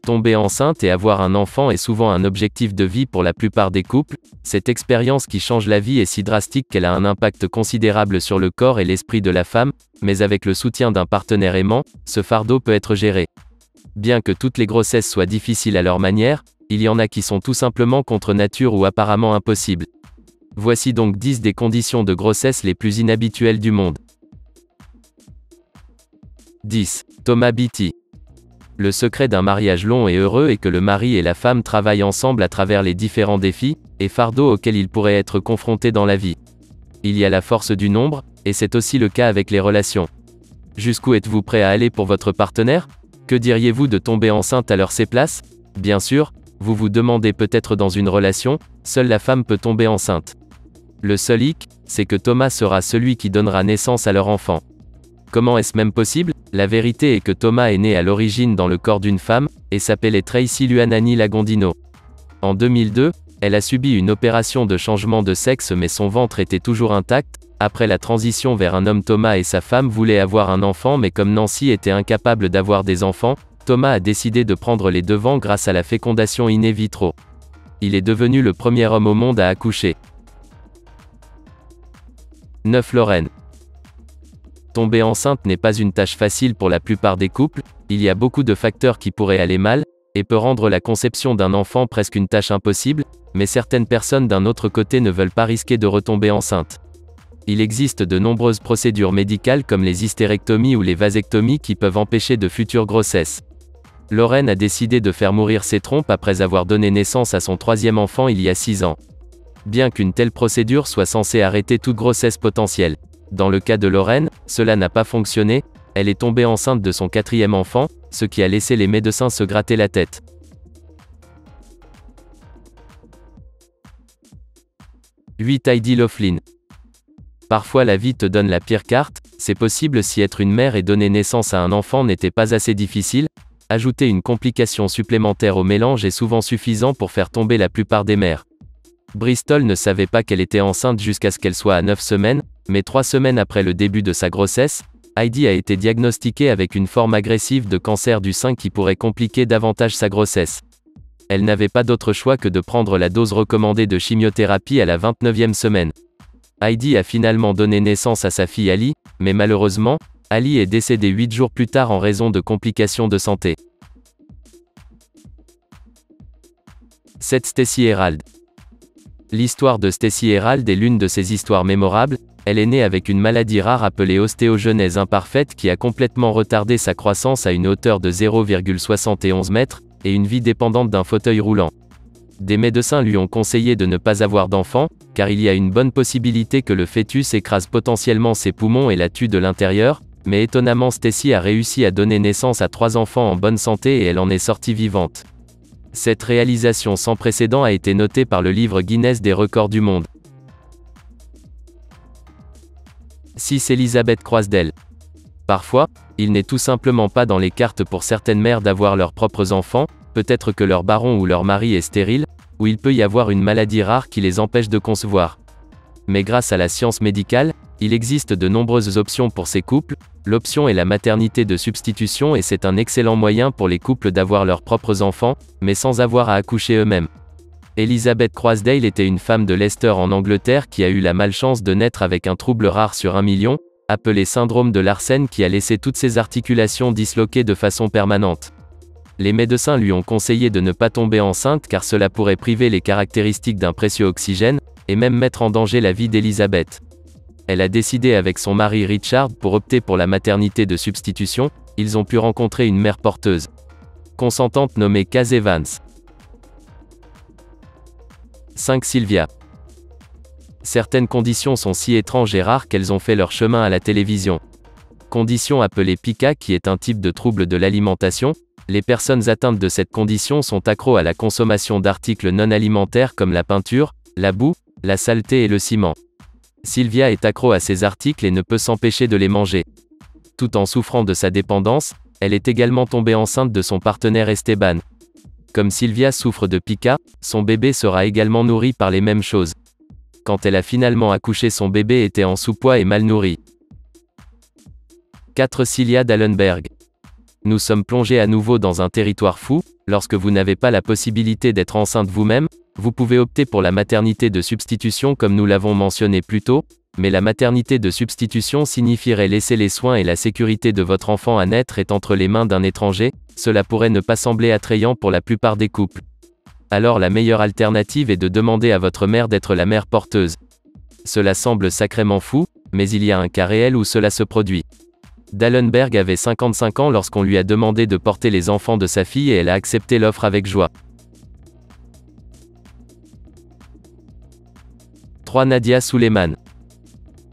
Tomber enceinte et avoir un enfant est souvent un objectif de vie pour la plupart des couples. Cette expérience qui change la vie est si drastique qu'elle a un impact considérable sur le corps et l'esprit de la femme, mais avec le soutien d'un partenaire aimant, ce fardeau peut être géré. Bien que toutes les grossesses soient difficiles à leur manière, il y en a qui sont tout simplement contre nature ou apparemment impossibles. Voici donc 10 des conditions de grossesse les plus inhabituelles du monde. 10. Thomas Beattie. Le secret d'un mariage long et heureux est que le mari et la femme travaillent ensemble à travers les différents défis et fardeaux auxquels ils pourraient être confrontés dans la vie. Il y a la force du nombre, et c'est aussi le cas avec les relations. Jusqu'où êtes-vous prêt à aller pour votre partenaire? Que diriez-vous de tomber enceinte à leur ses places? Bien sûr, vous vous demandez peut-être dans une relation, seule la femme peut tomber enceinte. Le seul hic, c'est que Thomas sera celui qui donnera naissance à leur enfant. Comment est-ce même possible? La vérité est que Thomas est né à l'origine dans le corps d'une femme, et s'appelait Tracy Luanani Lagondino. En 2002, elle a subi une opération de changement de sexe mais son ventre était toujours intact. Après la transition vers un homme, Thomas et sa femme voulaient avoir un enfant mais comme Nancy était incapable d'avoir des enfants, Thomas a décidé de prendre les devants grâce à la fécondation in vitro. Il est devenu le premier homme au monde à accoucher. 9. Lorraine. Tomber enceinte n'est pas une tâche facile pour la plupart des couples, il y a beaucoup de facteurs qui pourraient aller mal, et peut rendre la conception d'un enfant presque une tâche impossible, mais certaines personnes d'un autre côté ne veulent pas risquer de retomber enceinte. Il existe de nombreuses procédures médicales comme les hystérectomies ou les vasectomies qui peuvent empêcher de futures grossesses. Lorraine a décidé de faire mourir ses trompes après avoir donné naissance à son 3e enfant il y a 6 ans. Bien qu'une telle procédure soit censée arrêter toute grossesse potentielle. Dans le cas de Lorraine, cela n'a pas fonctionné, elle est tombée enceinte de son 4e enfant, ce qui a laissé les médecins se gratter la tête. 8. Heidi Loughlin. Parfois la vie te donne la pire carte, c'est possible si être une mère et donner naissance à un enfant n'était pas assez difficile, ajouter une complication supplémentaire au mélange est souvent suffisant pour faire tomber la plupart des mères. Bristol ne savait pas qu'elle était enceinte jusqu'à ce qu'elle soit à 9 semaines, mais 3 semaines après le début de sa grossesse, Heidi a été diagnostiquée avec une forme agressive de cancer du sein qui pourrait compliquer davantage sa grossesse. Elle n'avait pas d'autre choix que de prendre la dose recommandée de chimiothérapie à la 29e semaine. Heidi a finalement donné naissance à sa fille Ali, mais malheureusement, Ali est décédée 8 jours plus tard en raison de complications de santé. 7. Stacey Herald. L'histoire de Stacey Herald est l'une de ces histoires mémorables. Elle est née avec une maladie rare appelée ostéogenèse imparfaite qui a complètement retardé sa croissance à une hauteur de 0,71 m, et une vie dépendante d'un fauteuil roulant. Des médecins lui ont conseillé de ne pas avoir d'enfant, car il y a une bonne possibilité que le fœtus écrase potentiellement ses poumons et la tue de l'intérieur, mais étonnamment Stacey a réussi à donner naissance à 3 enfants en bonne santé et elle en est sortie vivante. Cette réalisation sans précédent a été notée par le livre Guinness des records du monde. 6. Elizabeth Croasdell. Parfois, il n'est tout simplement pas dans les cartes pour certaines mères d'avoir leurs propres enfants, peut-être que leur baron ou leur mari est stérile, ou il peut y avoir une maladie rare qui les empêche de concevoir. Mais grâce à la science médicale, il existe de nombreuses options pour ces couples. L'option est la maternité de substitution et c'est un excellent moyen pour les couples d'avoir leurs propres enfants, mais sans avoir à accoucher eux-mêmes. Elizabeth Croasdell était une femme de Leicester en Angleterre qui a eu la malchance de naître avec un trouble rare sur 1 million, appelé syndrome de Larsen qui a laissé toutes ses articulations disloquées de façon permanente. Les médecins lui ont conseillé de ne pas tomber enceinte car cela pourrait priver les caractéristiques d'un précieux oxygène, et même mettre en danger la vie d'Elizabeth. Elle a décidé avec son mari Richard pour opter pour la maternité de substitution. Ils ont pu rencontrer une mère porteuse consentante nommée Kaz Evans. 5. Sylvia. Certaines conditions sont si étranges et rares qu'elles ont fait leur chemin à la télévision. Condition appelée PICA qui est un type de trouble de l'alimentation. Les personnes atteintes de cette condition sont accros à la consommation d'articles non alimentaires comme la peinture, la boue, la saleté et le ciment. Sylvia est accro à ces articles et ne peut s'empêcher de les manger. Tout en souffrant de sa dépendance, elle est également tombée enceinte de son partenaire Esteban. Comme Sylvia souffre de pica, son bébé sera également nourri par les mêmes choses. Quand elle a finalement accouché, son bébé était en sous-poids et mal nourri. 4. Cilia Dallenberg. Nous sommes plongés à nouveau dans un territoire fou. Lorsque vous n'avez pas la possibilité d'être enceinte vous-même, vous pouvez opter pour la maternité de substitution comme nous l'avons mentionné plus tôt, mais la maternité de substitution signifierait laisser les soins et la sécurité de votre enfant à naître est entre les mains d'un étranger. Cela pourrait ne pas sembler attrayant pour la plupart des couples. Alors la meilleure alternative est de demander à votre mère d'être la mère porteuse. Cela semble sacrément fou, mais il y a un cas réel où cela se produit. Dallenberg avait 55 ans lorsqu'on lui a demandé de porter les enfants de sa fille et elle a accepté l'offre avec joie. 3. Nadia Suleiman.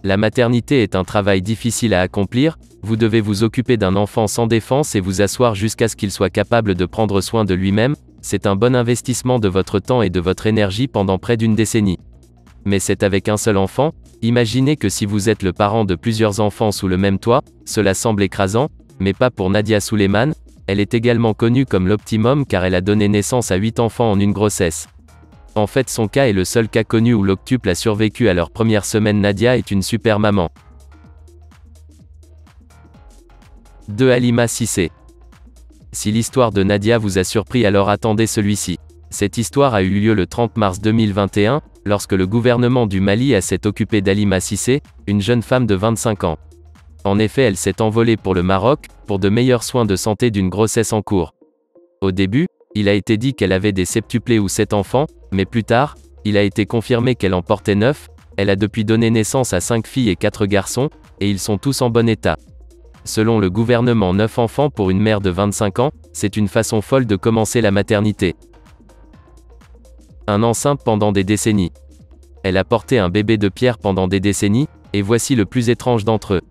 La maternité est un travail difficile à accomplir, vous devez vous occuper d'un enfant sans défense et vous asseoir jusqu'à ce qu'il soit capable de prendre soin de lui-même, c'est un bon investissement de votre temps et de votre énergie pendant près d'une décennie. Mais c'est avec un seul enfant, imaginez que si vous êtes le parent de plusieurs enfants sous le même toit, cela semble écrasant, mais pas pour Nadia Suleiman, elle est également connue comme l'optimum car elle a donné naissance à 8 enfants en une grossesse. En fait son cas est le seul cas connu où l'octuple a survécu à leur première semaine. Nadia est une super maman. 2. Halima Cissé. Si l'histoire de Nadia vous a surpris alors attendez celui-ci. Cette histoire a eu lieu le 30 mars 2021, lorsque le gouvernement du Mali s'est occupé d'Halima Cissé, une jeune femme de 25 ans. En effet elle s'est envolée pour le Maroc, pour de meilleurs soins de santé d'une grossesse en cours. Au début, il a été dit qu'elle avait des septuplés ou 7 enfants, mais plus tard, il a été confirmé qu'elle en portait 9, elle a depuis donné naissance à 5 filles et 4 garçons, et ils sont tous en bon état. Selon le gouvernement 9 enfants pour une mère de 25 ans, c'est une façon folle de commencer la maternité. Un enceinte pendant des décennies. Elle a porté un bébé de pierre pendant des décennies, et voici le plus étrange d'entre eux.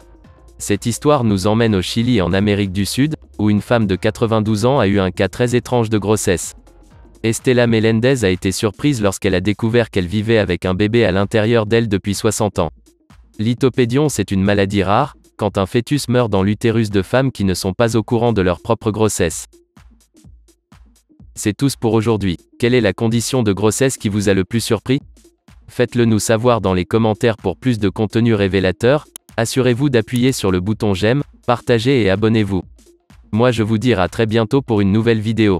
Cette histoire nous emmène au Chili en Amérique du Sud, où une femme de 92 ans a eu un cas très étrange de grossesse. Estela Melendez a été surprise lorsqu'elle a découvert qu'elle vivait avec un bébé à l'intérieur d'elle depuis 60 ans. Lithopédion, c'est une maladie rare, quand un fœtus meurt dans l'utérus de femmes qui ne sont pas au courant de leur propre grossesse. C'est tout pour aujourd'hui. Quelle est la condition de grossesse qui vous a le plus surpris? Faites-le nous savoir dans les commentaires pour plus de contenu révélateur. Assurez-vous d'appuyer sur le bouton j'aime, partagez et abonnez-vous. Moi je vous dis à très bientôt pour une nouvelle vidéo.